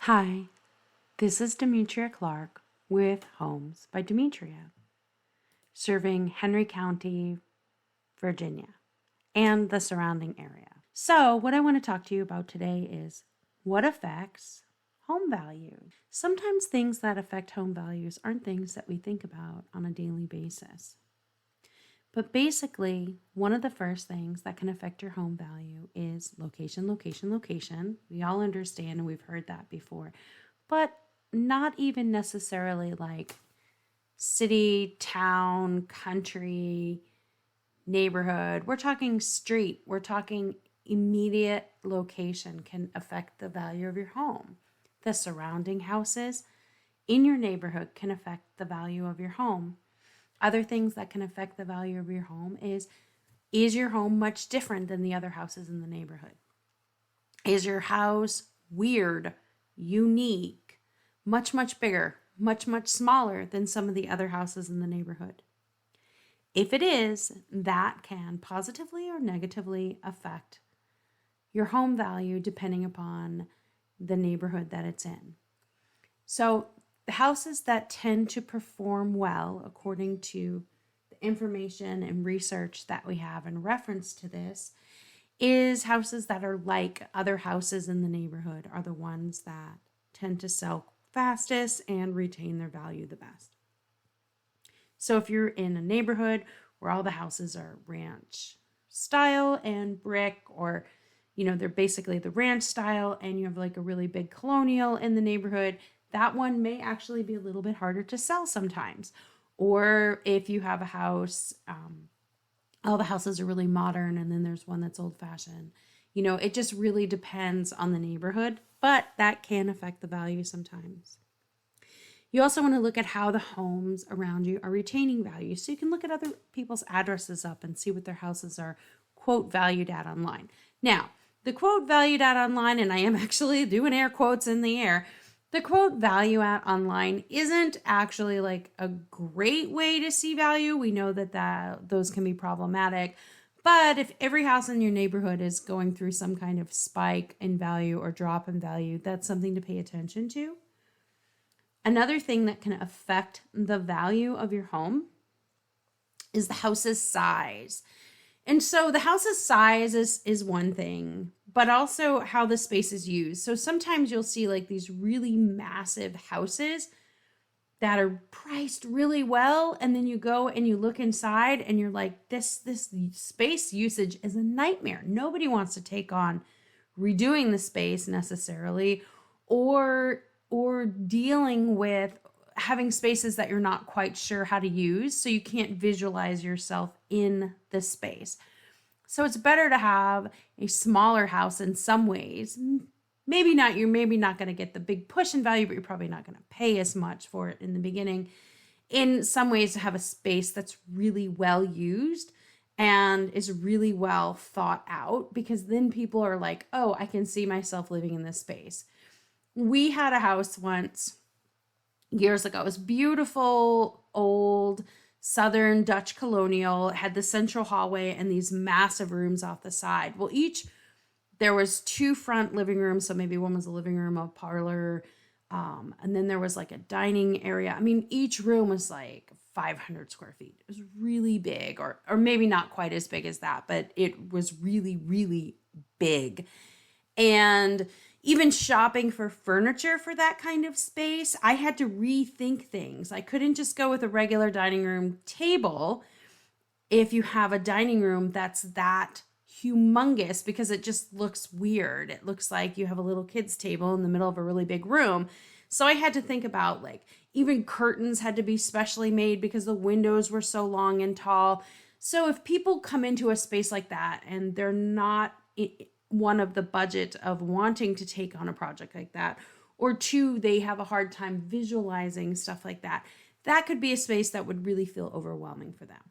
Hi, this is Demetria Clark with Homes by Demetria, serving Henry County, Virginia, and the surrounding area. So, what I want to talk to you about today is what affects home value. Sometimes things that affect home values aren't things that we think about on a daily basis. But basically, one of the first things that can affect your home value is location, location, location. We all understand and we've heard that before, but not even necessarily like city, town, country, neighborhood. We're talking street. We're talking immediate location can affect the value of your home. The surrounding houses in your neighborhood can affect the value of your home. Other things that can affect the value of your home is your home much different than the other houses in the neighborhood? Is your house weird, unique, much, much bigger, much, much smaller than some of the other houses in the neighborhood? If it is, that can positively or negatively affect your home value depending upon the neighborhood that it's in. So the houses that tend to perform well, according to the information and research that we have in reference to this, is houses that are like other houses in the neighborhood are the ones that tend to sell fastest and retain their value the best. So if you're in a neighborhood where all the houses are ranch style and brick, or they're basically the ranch style, and you have like a really big colonial in the neighborhood, that one may actually be a little bit harder to sell sometimes. Or if you have a house, all the houses are really modern and then there's one that's old fashioned. It just really depends on the neighborhood, but that can affect the value sometimes. You also want to look at how the homes around you are retaining value. So you can look at other people's addresses up and see what their houses are, quote, valued at online. Now, the quote valued at online, and I am actually doing air quotes in the air, the quote value at online isn't actually like a great way to see value. We know that those can be problematic. But if every house in your neighborhood is going through some kind of spike in value or drop in value, that's something to pay attention to. Another thing that can affect the value of your home is the house's size. And so the house's size is one thing, but also how the space is used. So sometimes you'll see like these really massive houses that are priced really well, and then you go and you look inside and you're like, this space usage is a nightmare. Nobody wants to take on redoing the space necessarily, or dealing with having spaces that you're not quite sure how to use, so you can't visualize yourself in the space. So it's better to have a smaller house in some ways. Maybe not, you're maybe not going to get the big push in value, but you're probably not going to pay as much for it in the beginning. In some ways, to have a space that's really well used and is really well thought out, because then people are like, oh, I can see myself living in this space. We had a house once years ago. It was beautiful, old, Southern Dutch colonial. It had the central hallway and these massive rooms off the side. Well, there was two front living rooms. So maybe one was a living room, a parlor. And then there was like a dining area. I mean, each room was like 500 square feet. It was really big, or maybe not quite as big as that, but it was really, really big. And even shopping for furniture for that kind of space, I had to rethink things. I couldn't just go with a regular dining room table if you have a dining room that's that humongous, because it just looks weird. It looks like you have a little kid's table in the middle of a really big room. So I had to think about, like, even curtains had to be specially made because the windows were so long and tall. So if people come into a space like that and they're not one of the budget of wanting to take on a project like that, or two, they have a hard time visualizing stuff like that, that could be a space that would really feel overwhelming for them.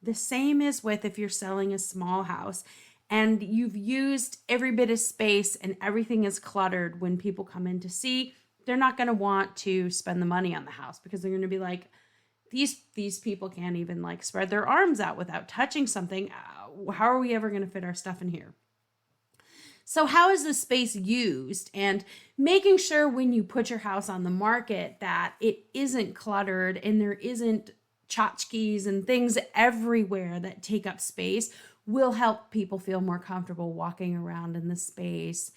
The same is with if you're selling a small house and you've used every bit of space and everything is cluttered. When people come in to see, they're not going to want to spend the money on the house, because they're going to be like, these people can't even like spread their arms out without touching something. How are we ever going to fit our stuff in here? So how is the space used? And making sure when you put your house on the market that it isn't cluttered and there isn't tchotchkes and things everywhere that take up space will help people feel more comfortable walking around in the space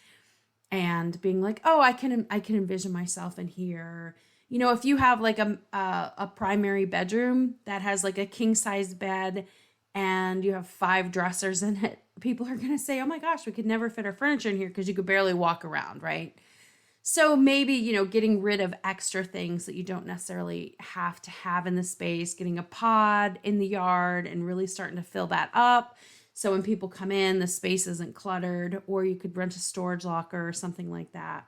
and being like, oh, I can envision myself in here. If you have like a primary bedroom that has like a king size bed and you have 5 dressers in it, people are going to say, oh my gosh, we could never fit our furniture in here because you could barely walk around, right? So maybe, getting rid of extra things that you don't necessarily have to have in the space, getting a pod in the yard and really starting to fill that up. So when people come in, the space isn't cluttered, or you could rent a storage locker or something like that.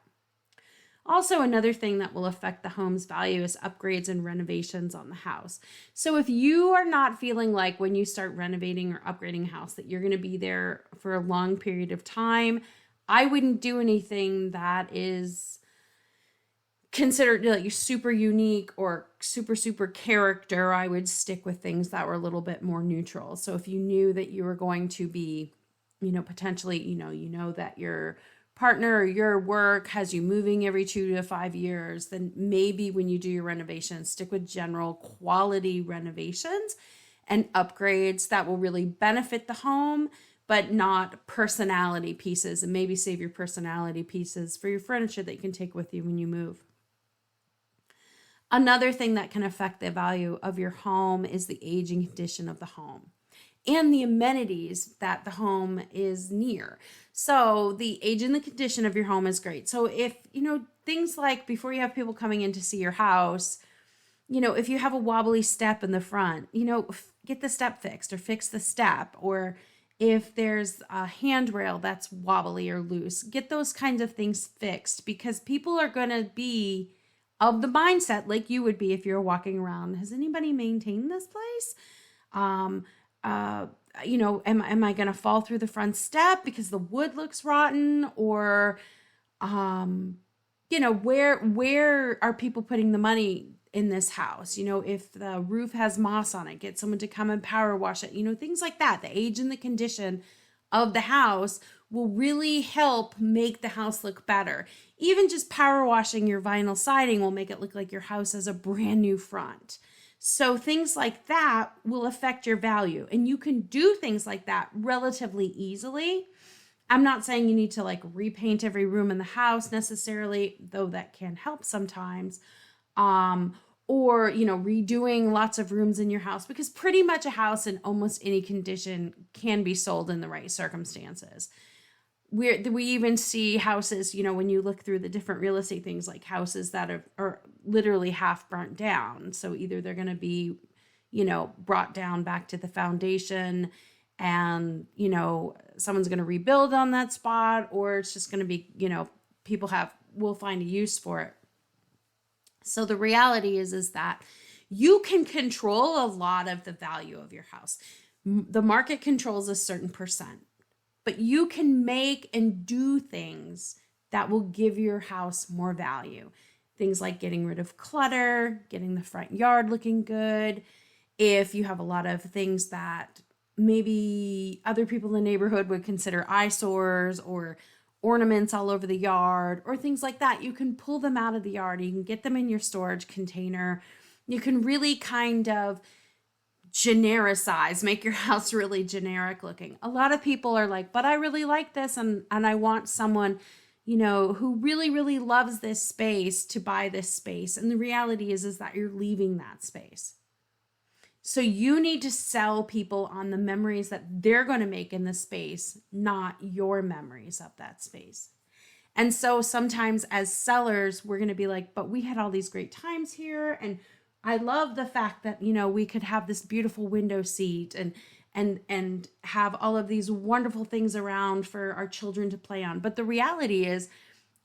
Also, another thing that will affect the home's value is upgrades and renovations on the house. So if you are not feeling like when you start renovating or upgrading a house that you're going to be there for a long period of time, I wouldn't do anything that is considered like super unique or super character. I would stick with things that were a little bit more neutral. So if you knew that you were going to be, potentially, that your partner or your work has you moving every 2 to 5 years, then maybe when you do your renovations, stick with general quality renovations and upgrades that will really benefit the home, but not personality pieces, and maybe save your personality pieces for your furniture that you can take with you when you move. Another thing that can affect the value of your home is the aging condition of the home and the amenities that the home is near. So the age and the condition of your home is great. So if, things like before you have people coming in to see your house, if you have a wobbly step in the front, get the step fixed or fix the step. Or if there's a handrail that's wobbly or loose, get those kinds of things fixed, because people are going to be of the mindset like you would be if you're walking around. Has anybody maintained this place? Am I going to fall through the front step because the wood looks rotten? Or, where are people putting the money in this house? If the roof has moss on it, get someone to come and power wash it, things like that. The age and the condition of the house will really help make the house look better. Even just power washing your vinyl siding will make it look like your house has a brand new front. So things like that will affect your value, and you can do things like that relatively easily. I'm not saying you need to like repaint every room in the house necessarily, though that can help sometimes. Or, redoing lots of rooms in your house, because pretty much a house in almost any condition can be sold in the right circumstances. We even see houses, when you look through the different real estate things, like houses that are literally half burnt down. So either they're going to be, brought down back to the foundation and, someone's going to rebuild on that spot, or it's just going to be, people will find a use for it. So the reality is that you can control a lot of the value of your house. The market controls a certain percent, but you can make and do things that will give your house more value. Things like getting rid of clutter, getting the front yard looking good. If you have a lot of things that maybe other people in the neighborhood would consider eyesores, or ornaments all over the yard, or things like that, you can pull them out of the yard. You can get them in your storage container. You can really kind of genericize, make your house really generic looking. A lot of people are like, but I really like this, and I want someone, who really, really loves this space to buy this space. And the reality is that you're leaving that space. So you need to sell people on the memories that they're going to make in the space, not your memories of that space. And so sometimes as sellers, we're going to be like, but we had all these great times here, and I love the fact that, we could have this beautiful window seat and have all of these wonderful things around for our children to play on. But the reality is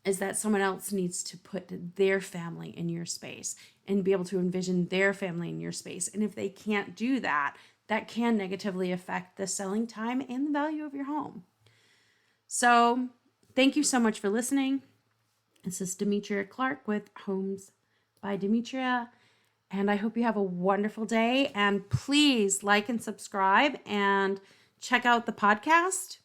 that someone else needs to put their family in your space and be able to envision their family in your space. And if they can't do that, that can negatively affect the selling time and the value of your home. So thank you so much for listening. This is Demetria Clark with Homes by Demetria. And I hope you have a wonderful day. And please like and subscribe and check out the podcast.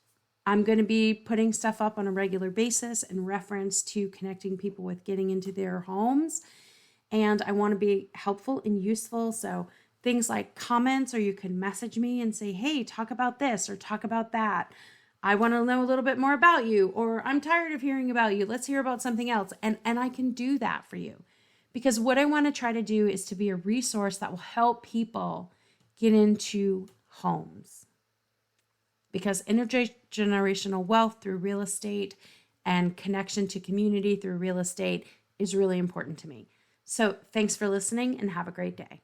I'm going to be putting stuff up on a regular basis in reference to connecting people with getting into their homes. And I want to be helpful and useful. So things like comments, or you can message me and say, hey, talk about this or talk about that. I want to know a little bit more about you, or I'm tired of hearing about you. Let's hear about something else. And I can do that for you, because what I want to try to do is to be a resource that will help people get into homes. Because intergenerational wealth through real estate and connection to community through real estate is really important to me. So thanks for listening and have a great day.